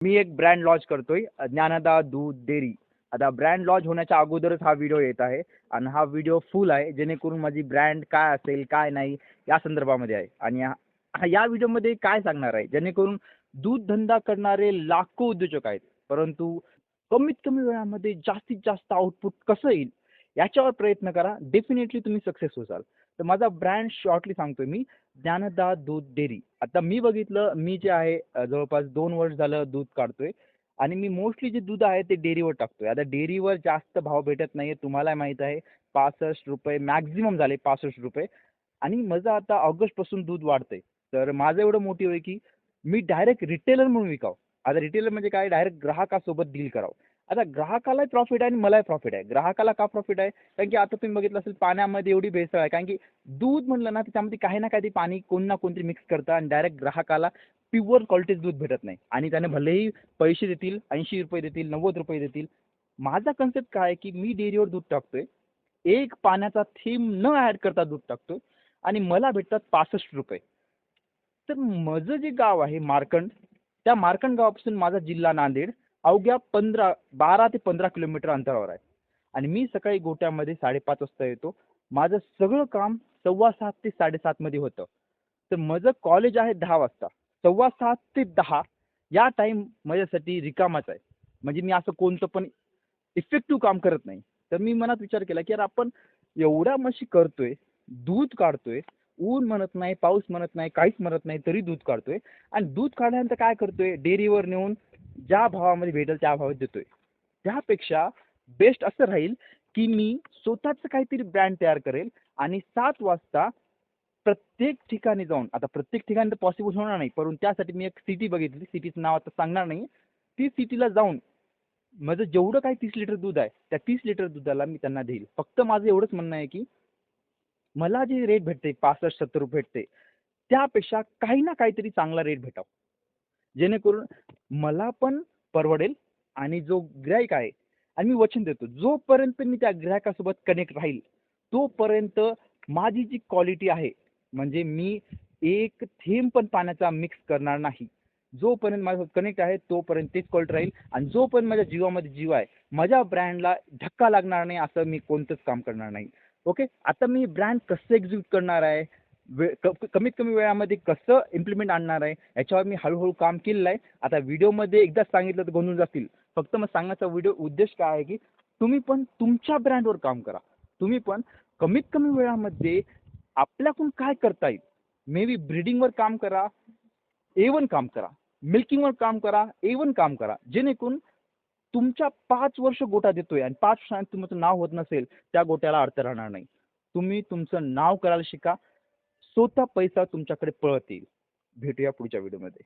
मी एक brand launch करतोय ज्ञानदा दूध डेअरी. आता ब्रँड लॉन्च होण्याच्या अगोदरच हा व्हिडिओ येत आहे आणि हा व्हिडिओ फुल आहे जेणेकरून माझी ब्रँड काय असेल काय नाही या संदर्भामध्ये आहे. आणि या व्हिडिओमध्ये काय सांगणार आहे जेणेकरून दूध धंदा करणारे लाखो उद्योजक आहेत, परंतु कमीत कमी वेळामध्ये जास्तीत जास्त आउटपुट कसं येईल याच्यावर प्रयत्न करा. डेफिनेटली तुम्ही सक्सेस होसाल. तर माझा ब्रँड शॉर्टली सांगतोय मी, ज्ञानदा दूध डेअरी. आता मी बघितलं, मी जे आहे जवळपास 2 वर्ष झालं दूध काढतोय आणि मी मोस्टली जे दूध आहे ते डेअरीवर टाकतोय. आता डेअरीवर जास्त भाव भेटत नाहीये, तुम्हाला माहीत आहे. ₹65 मॅक्झिमम झाले ₹65. आणि माझं आता ऑगस्टपासून दूध वाढतंय. तर माझं एवढं मोटिव्ह आहे की मी डायरेक्ट रिटेलर म्हणून विकावं. आता रिटेलर म्हणजे काय, डायरेक्ट ग्राहकासोबत डील करावं. आता ग्राहकालाही प्रॉफिट आहे आणि मलाही प्रॉफिट आहे. ग्राहकाला का प्रॉफिट आहे? कारण की आता तुम्ही बघितलं असेल पाण्यामध्ये एवढी भेसळ आहे. कारण की दूध म्हणलं ना त्याच्यामध्ये काही ना काही पाणी कोण ना कोणतरी मिक्स करतं आणि डायरेक्ट ग्राहकाला प्युअर क्वालिटीचं दूध भेटत नाही. आणि त्याने भलेही पैसे देतील, ₹80 देतील, ₹90 देतील. माझा कन्सेप्ट काय आहे की मी डेअरीवर दूध टाकतोय. एक पाण्याचा थेंब न ॲड करता दूध टाकतोय आणि मला भेटतात ₹65. तर माझं जे गाव आहे मार्कंड, त्या मार्कंड गावापासून माझा जिल्हा नांदेड अवघ्या 12 ते 15 किलोमीटर अंतरावर आहे. आणि मी सकाळी गोठ्यामध्ये 5:30 वाजता येतो. माझं सगळं काम 7:15 ते 7:30 मध्ये होतं. तर माझं कॉलेज आहे 10 वाजता. 7:15 ते 10 या टाईम माझ्यासाठी रिकामाच आहे. म्हणजे मी असं कोणतं पण इफेक्टिव्ह काम करत नाही. तर मी मनात विचार केला, की यार आपण एवढ्या म्हशी करतोय, दूध काढतोय, ऊन म्हणत नाही, पाऊस म्हणत नाही, काहीच म्हणत नाही, तरी दूध काढतोय. आणि दूध काढल्यानंतर काय करतोय, डेअरीवर नेऊन ज्या भावामध्ये भेटेल त्या भावात देतोय. त्यापेक्षा बेस्ट असं राहील, की मी स्वतःचं काहीतरी ब्रँड तयार करेल आणि 7 वाजता प्रत्येक ठिकाणी जाऊन, आता प्रत्येक ठिकाणी तर पॉसिबल होणार नाही, परंतु त्यासाठी मी एक सिटी बघितली. सिटीचं नाव आता सांगणार नाही. ती सिटीला जाऊन माझं जेवढं काही 30 लिटर दूध आहे, त्या 30 लिटर दुधाला मी त्यांना देईल. फक्त माझं एवढंच म्हणणं आहे, की मला जे रेट भेटते ₹65-70 भेटते, त्यापेक्षा काही ना काहीतरी चांगला रेट भेटावा. जेणेकरून मला पण परवडेल आणि जो गिराईक आहे, आणि मी वचन देतो, जोपर्यंत मी त्या गिरायकासोबत कनेक्ट राहील, तोपर्यंत माझी जी क्वालिटी आहे, म्हणजे मी एक थेंब पण पाण्याचा मिक्स करणार नाही. जोपर्यंत माझ्यासोबत कनेक्ट आहे, तोपर्यंत तेच क्वालिटी राहील आणि जोपर्यंत माझ्या जीवामध्ये जीव आहे, माझ्या ब्रँडला धक्का लागणार नाही, असं मी कोणतंच काम करणार नाही. ओके. आता मी ब्रँड कसं एक्झिक्यूट करणार आहे, कमीत कमी वेळामध्ये कसं इम्प्लिमेंट आणणार आहे, याच्यावर मी हळूहळू काम केलेलं आहे. आता व्हिडिओमध्ये एकदाच सांगितलं तर गोंधळून जातील. फक्त मग सांगण्याचा उद्देश काय आहे, की तुम्ही पण तुमच्या ब्रँडवर काम करा. तुम्ही पण कमीत कमी वेळामध्ये आपल्याकडून काय करता येईल, मे बी ब्रीडिंगवर काम करा, A1 काम करा, मिल्किंगवर काम करा, A1 काम करा. जेणेकरून तुमच्या 5 वर्ष गोठा देतोय आणि 5 वर्षांनी तुमचं नाव होत नसेल, त्या गोट्याला अर्थ राहणार नाही. तुम्ही तुमचं नाव करायला शिका. स्वतः पैसा तुमच्याकडे पळत येईल. भेटूया पुढच्या व्हिडिओमध्ये.